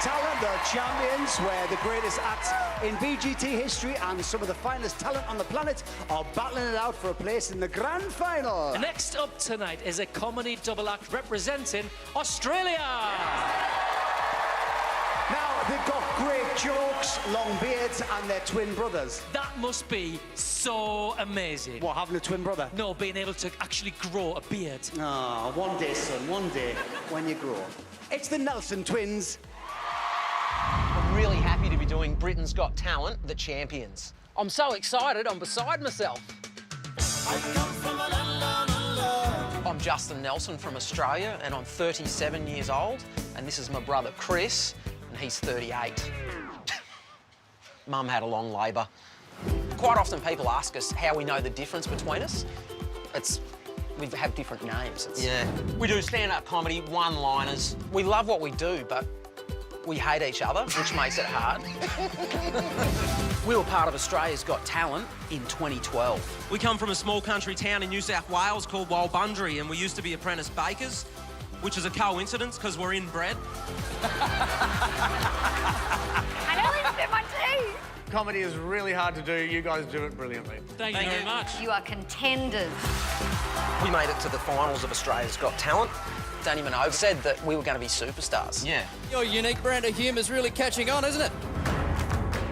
Talent, the champions, where the greatest acts in BGT history and some of the finest talent on the planet are battling it out for a place in the grand final. Next up tonight is a comedy double act representing Australia. Now, they've got great jokes, long beards, and they're twin brothers. That must be so amazing. What, having a twin brother? No, being able to actually grow a beard. Ah, one day, son, one day, when you grow. It's the Nelson twins. I'm really happy to be doing Britain's Got Talent, the champions. I'm so excited, I'm beside myself. I'm Justin Nelson from Australia, and I'm 37 years old, and this is my brother Chris, and he's 38. Mum had a long labour. Quite often people ask us how we know the difference between us. We have different names. Yeah. We do stand-up comedy, one-liners. We love what we do, but we hate each other, which makes it hard. We were part of Australia's Got Talent in 2012. We come from a small country town in New South Wales called Walbundry, and we used to be apprentice bakers, which is a coincidence because we're inbred. I nearly spit my teeth. Comedy is really hard to do. You guys do it brilliantly. Thank you very much. You are contenders. We made it to the finals of Australia's Got Talent. Danny Minogue said that we were going to be superstars. Yeah. Your unique brand of humour is really catching on, isn't it?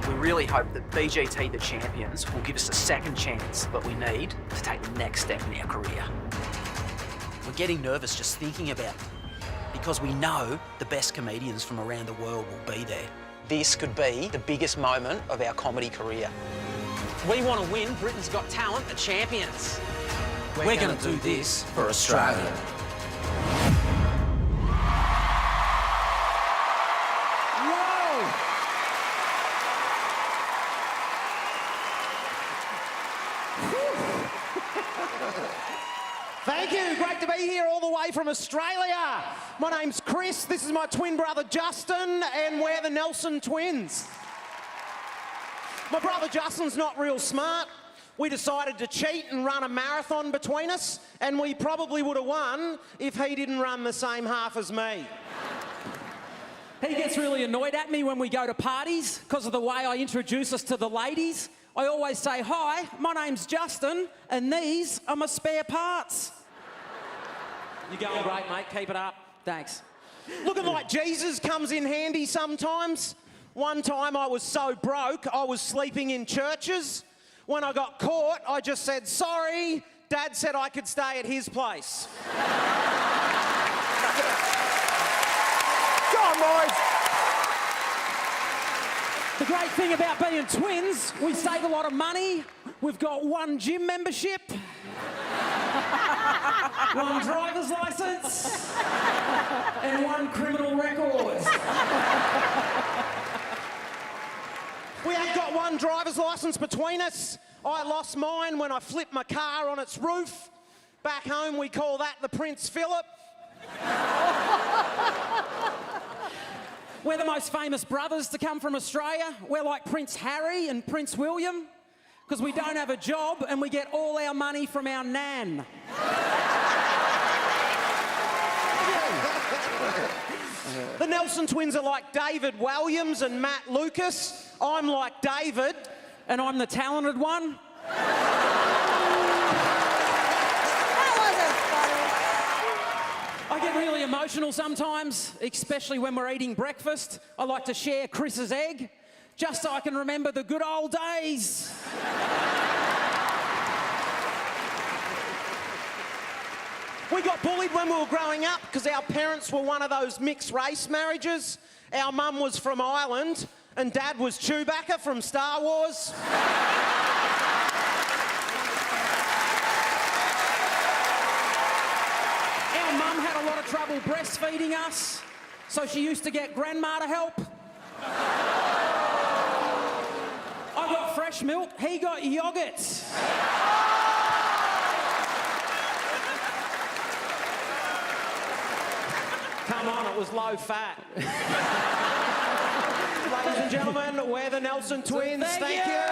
We really hope that BGT, the champions, will give us a second chance that we need to take the next step in our career. We're getting nervous just thinking about it because we know the best comedians from around the world will be there. This could be the biggest moment of our comedy career. We want to win Britain's Got Talent, the champions. We're going to do this for Australia. Thank you. Great to be here all the way from Australia. My name's Chris. This is my twin brother Justin, and we're the Nelson twins. My brother Justin's not real smart. We decided to cheat and run a marathon between us, and we probably would have won if he didn't run the same half as me. He gets really annoyed at me when we go to parties because of the way I introduce us to the ladies. I always say, "Hi, my name's Justin, and these are my spare parts." You're going great, mate. Keep it up. Thanks. Looking like Jesus comes in handy sometimes. One time I was so broke, I was sleeping in churches. When I got caught, I just said, "Sorry, Dad said I could stay at his place." Go on, boys! The great thing about being twins, we save a lot of money. We've got one gym membership, one driver's licence, and one criminal record. We ain't got one driver's licence between us. I lost mine when I flipped my car on its roof. Back home, we call that the Prince Philip. We're the most famous brothers to come from Australia. We're like Prince Harry and Prince William because we don't have a job and we get all our money from our nan. The Nelson twins are like David Williams and Matt Lucas. I'm like David. And I'm the talented one. I get really emotional sometimes, especially when we're eating breakfast. I like to share Chris's egg, just so I can remember the good old days. We got bullied when we were growing up because our parents were one of those mixed race marriages. Our mum was from Ireland and Dad was Chewbacca from Star Wars. Our mum had a lot of trouble breastfeeding us, so she used to get Grandma to help. I got fresh milk, he got yoghurt. Come on, it was low fat. Ladies and gentlemen, we're the Nelson twins. Thank you.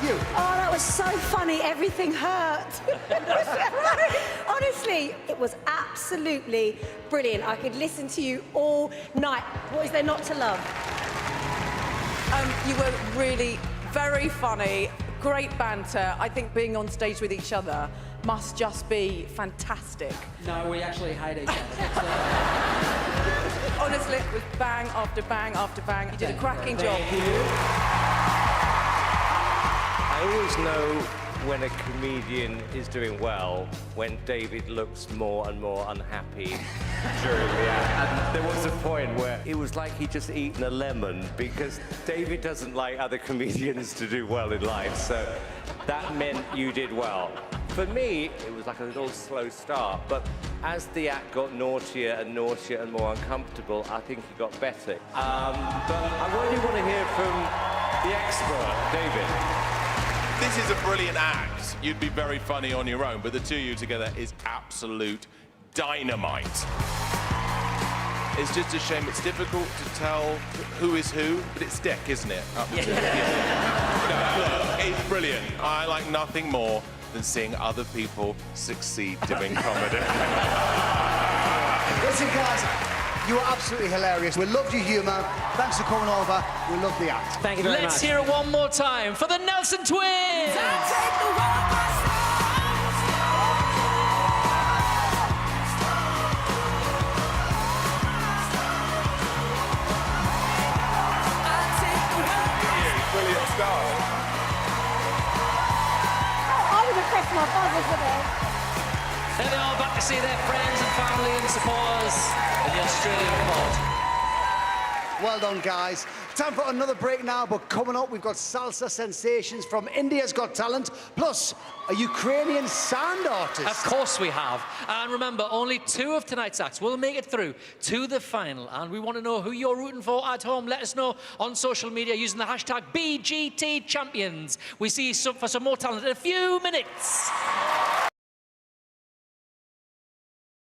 with you? Oh, that was so funny. Everything hurt. Honestly, it was absolutely brilliant. I could listen to you all night. What is there not to love? You were really very funny, great banter. I think being on stage with each other must just be fantastic. No, we actually hate each other. Honestly, it was bang after bang after bang. You did a cracking job. I always know when a comedian is doing well when David looks more and more unhappy during the act. And there was a point where it was like he'd just eaten a lemon because David doesn't like other comedians to do well in life, so that meant you did well. For me, it was like a little slow start, but as the act got naughtier and naughtier and more uncomfortable, I think he got better. But I really want to hear from the expert, David. This is a brilliant act. You'd be very funny on your own, but the two of you together is absolute dynamite. It's just a shame it's difficult to tell who is who, but it's Deck, isn't it? Up to no, look, it's brilliant. I like nothing more than seeing other people succeed doing comedy. Listen, guys, you were absolutely hilarious. We loved your humour. Thanks for coming over. We love the act. Thank you very much. Let's hear it one more time for the Nelson Twins! Brilliant start. I would have pressed my buzzers with it. There they are, back to see their friends and family and supporters in the Australian pod. Well done, guys. Time for another break now, but coming up, we've got salsa sensations from India's Got Talent, plus a Ukrainian sound artist. Of course we have. And remember, only 2 of tonight's acts will make it through to the final. And we want to know who you're rooting for at home. Let us know on social media using the hashtag BGT Champions. We see you for some more talent in a few minutes.